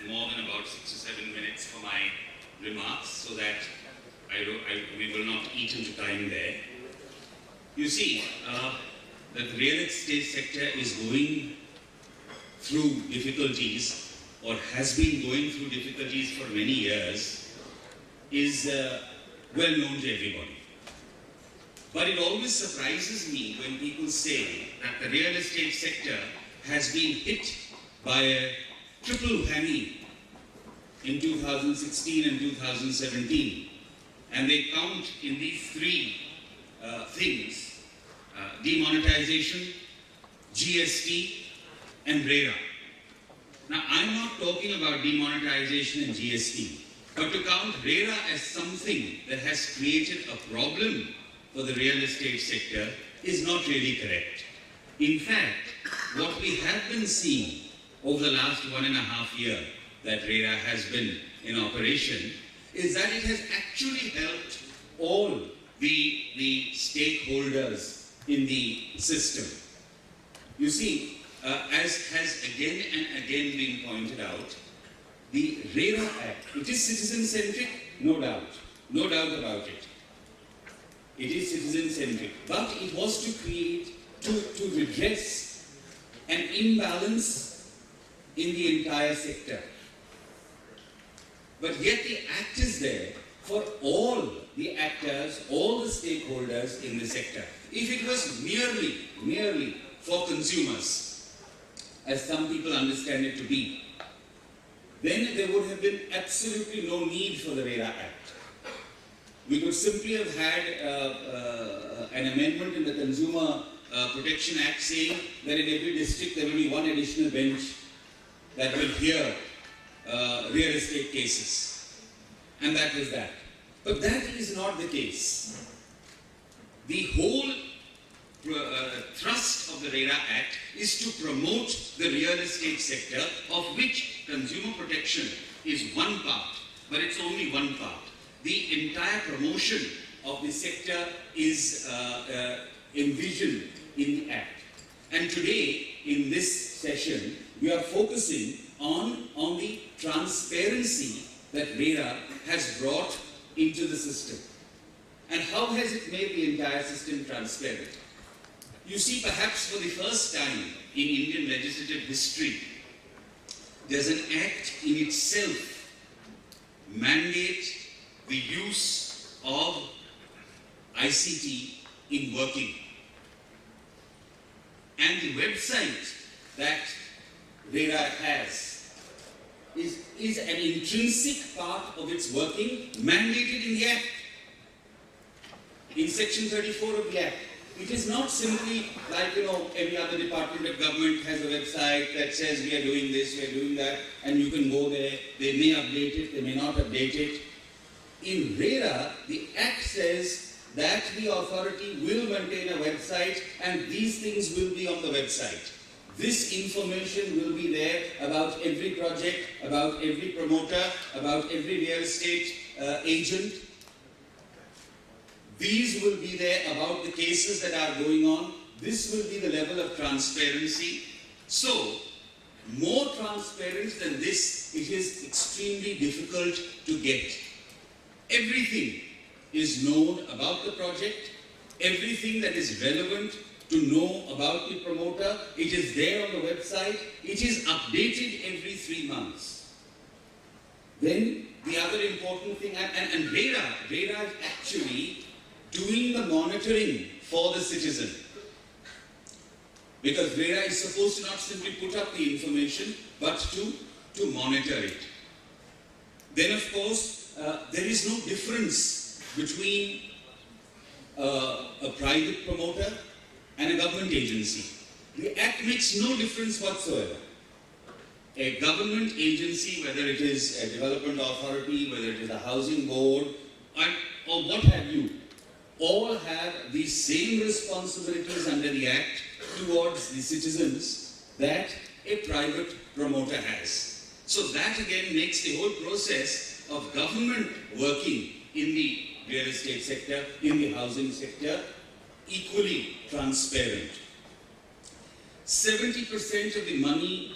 more than about 6 or 7 minutes for my remarks so that we will not eat into time there. You see, that the real estate sector is going through difficulties, or has been going through difficulties for many years, is well known to everybody. But it always surprises me when people say that the real estate sector has been hit by a triple whammy in 2016 and 2017. And they count in these three things, demonetization, GST and RERA. Now, I'm not talking about demonetization and GST, but to count RERA as something that has created a problem for the real estate sector is not really correct. In fact, what we have been seeing over the last 1.5 years that RERA has been in operation is that it has actually helped all the stakeholders in the system. You see, as has again and again been pointed out, the RERA Act, it is citizen-centric, no doubt about it. It is citizen-centric, but it was to create, to redress an imbalance in the entire sector. But yet the Act is there for all the actors, all the stakeholders in the sector. If it was merely for consumers, as some people understand it to be, then there would have been absolutely no need for the RERA Act. We could simply have had an amendment in the Consumer Protection Act saying that in every district there will be one additional bench that will hear real estate cases. And that was that. But that is not the case. The whole thrust of the RERA Act is to promote the real estate sector, of which consumer protection is one part, but it's only one part. The entire promotion of the sector is envisioned in the Act. And today, in this session, we are focusing on the transparency that RERA has brought into the system. And how has it made the entire system transparent? You see, perhaps for the first time in Indian legislative history, there's an act in itself mandate the use of ICT in working. And the website that RERA has is an intrinsic part of its working, mandated in the Act, in Section 34 of the Act. It is not simply like, every other department of government has a website that says we are doing this, we are doing that, and you can go there. They may update it, they may not update it. In RERA, the Act says that the authority will maintain a website and these things will be on the website. This information will be there about every project, about every promoter, about every real estate agent. These will be there about the cases that are going on. This will be the level of transparency. So, more transparent than this, it is extremely difficult to get. Everything is known about the project, everything that is relevant to know about the promoter, it is there on the website, it is updated every 3 months. Then, the other important thing, and RERA is actually doing the monitoring for the citizen. Because RERA is supposed to not simply put up the information, but to monitor it. Then, of course, there is no difference between a private promoter and a government agency. The Act makes no difference whatsoever. A government agency, whether it is a development authority, whether it is a housing board, or what have you, all have the same responsibilities under the Act towards the citizens that a private promoter has. So that again makes the whole process of government working in the real estate sector, in the housing sector, equally transparent. 70% of the money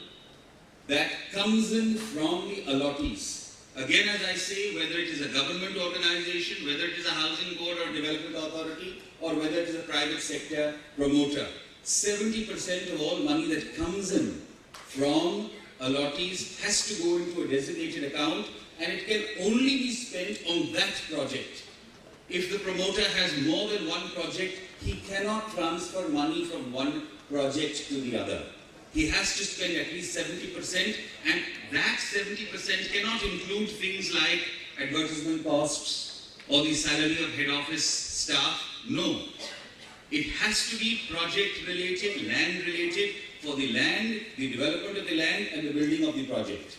that comes in from the allottees. Again, as I say, whether it is a government organization, whether it is a housing board or development authority, or whether it is a private sector promoter, 70% of all money that comes in from allottees has to go into a designated account, and it can only be spent on that project. If the promoter has more than one project, he cannot transfer money from one project to the other. He has to spend at least 70%, and that 70% cannot include things like advertisement costs or the salary of head office staff. No. It has to be project related, land related, for the land, the development of the land and the building of the project.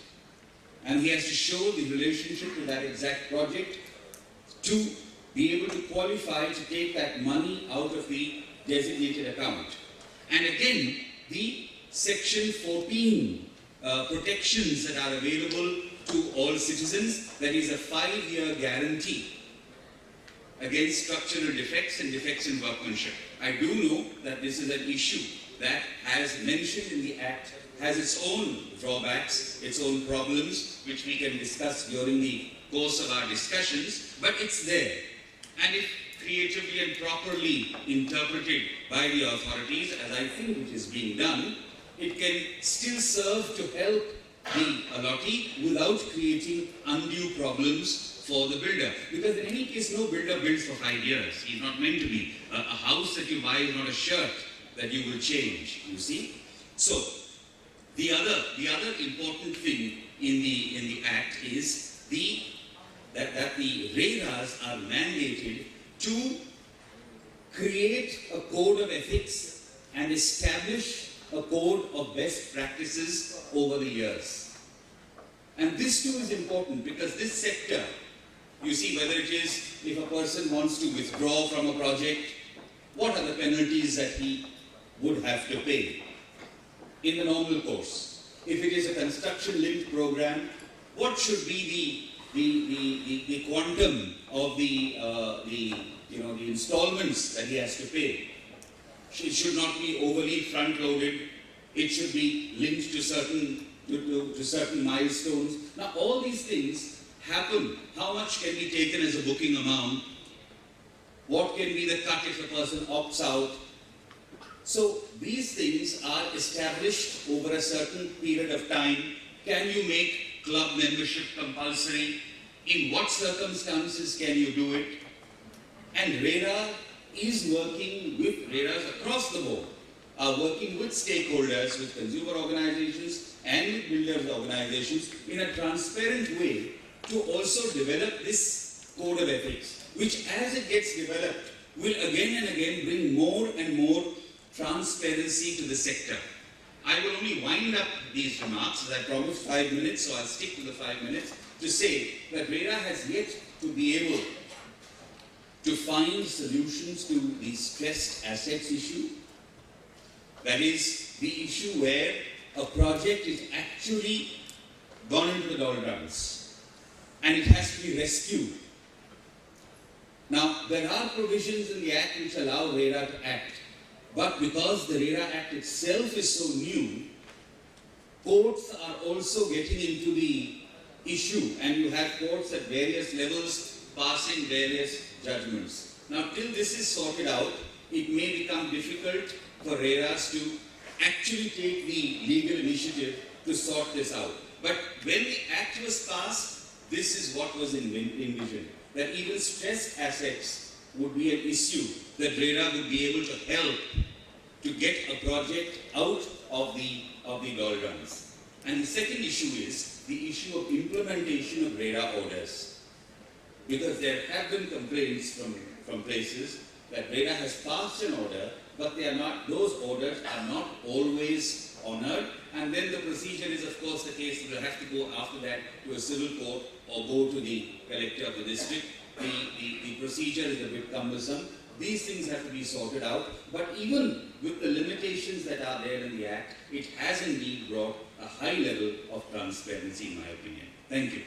And he has to show the relationship to that exact project to be able to qualify to take that money out of the designated account. And again, the Section 14 protections that are available to all citizens, that is a 5-year guarantee against structural defects and defects in workmanship. I do know that this is an issue that, as mentioned in the Act, has its own drawbacks, its own problems, which we can discuss during the course of our discussions, but it's there. And if creatively and properly interpreted by the authorities, as I think it is being done, it can still serve to help the allottee without creating undue problems for the builder. Because in any case, no builder builds for 5 years. He's not meant to be. A house that you buy is not a shirt that you will change, you see. So, the other important thing in the Act is that the RERAs are mandated to create a code of ethics and establish a code of best practices over the years. And this too is important, because this sector, you see, whether it is if a person wants to withdraw from a project, what are the penalties that he would have to pay in the normal course? If it is a construction-linked program, what should be the quantum of the installments that he has to pay? It should not be overly front-loaded. It should be linked to certain milestones. Now, all these things happen. How much can be taken as a booking amount? What can be the cut if a person opts out? So, these things are established over a certain period of time. Can you make club membership compulsory? In what circumstances can you do it? And RERA is working with, RERAs across the board are working with stakeholders, with consumer organizations and with builders organizations in a transparent way to also develop this code of ethics, which as it gets developed will again and again bring more and more transparency to the sector. I will only wind up these remarks, as I promised 5 minutes, so I'll stick to the 5 minutes, to say that RERA has yet to be able to find solutions to the stressed assets issue. That is the issue where a project is actually gone into the doldrums and it has to be rescued. Now, there are provisions in the Act which allow RERA to act, but because the RERA Act itself is so new, courts are also getting into the issue, and you have courts at various levels passing various judgments. Now, till this is sorted out, it may become difficult for RERAs to actually take the legal initiative to sort this out. But when the Act was passed, this is what was envisioned, that even stressed assets would be an issue that RERA would be able to help to get a project out of the doldrums. And the second issue is the issue of implementation of RERA orders. Because there have been complaints from places that RERA has passed an order, but they are not, those orders are not always honored, and then the procedure is of course the case that you have to go after that to a civil court or go to the collector of the district. The procedure is a bit cumbersome. These things have to be sorted out, but even with the limitations that are there in the Act, it has indeed brought a high level of transparency in my opinion. Thank you.